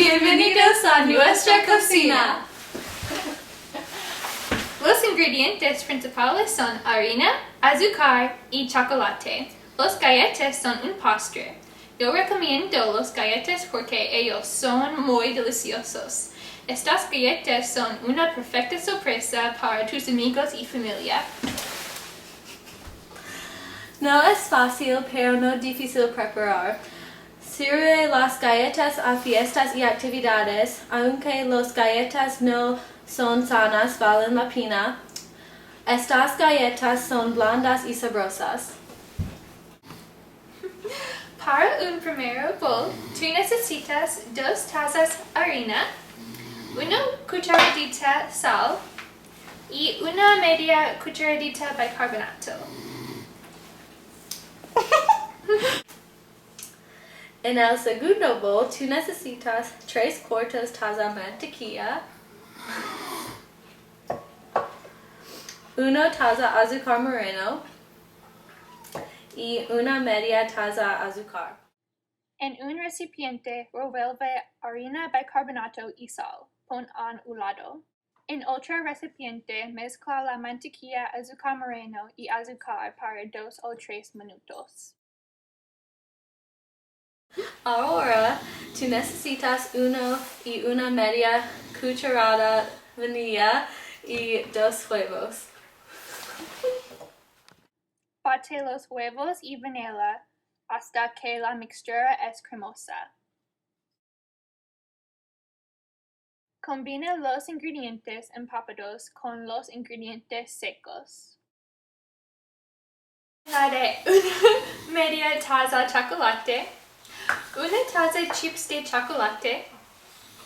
Bienvenidos a nuestra cocina. Los ingredientes principales son harina, azúcar y chocolate. Los galletas son un postre. Yo recomiendo los galletas porque ellos son muy deliciosos. Estas galletas son una perfecta sorpresa para tus amigos y familia. No es fácil, pero no difícil preparar. Sirve las galletas a fiestas y actividades, aunque las galletas no son sanas, valen la pena. Estas galletas son blandas y sabrosas. Para un primer bol, tú necesitas 2 tazas harina, 1 cucharadita sal y 1 media cucharadita bicarbonato. En el segundo bol, tú necesitas 3 cuartos taza mantequilla, 1 taza azúcar moreno y 1 media taza azúcar. En un recipiente, revuelve harina, bicarbonato y sal. Pon a un lado. En otro recipiente, mezcla la mantequilla, azúcar moreno y azúcar para 2 o 3 minutos. Ahora, tú necesitas 1 y 1 media cucharada vanilla y 2 huevos. Bate los huevos y vanilla hasta que la mixtura es cremosa. Combina los ingredientes empapados con los ingredientes secos. Añade 1 media taza chocolate, 1 taza chips de chocolate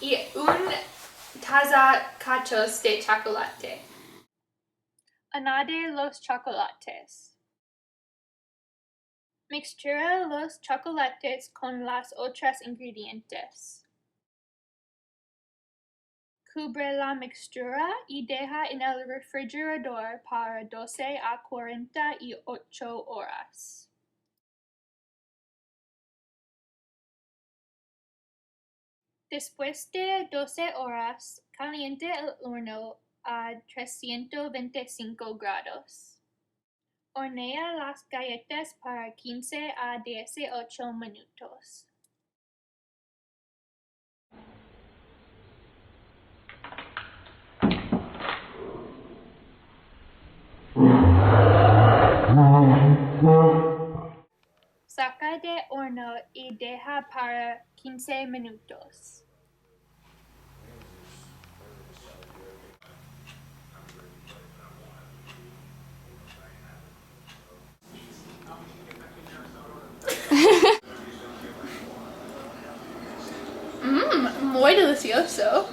y 1 taza cachos de chocolate. Añade los chocolates. Mixtura los chocolates con las otras ingredientes. Cubre la mixtura y deja en el refrigerador para 12 a 48 horas. Después de 12 horas, caliente el horno a 325 grados. Hornea las galletas para 15 a 18 minutos. Saca de horno y deja para 15 minutos. Muy delicioso.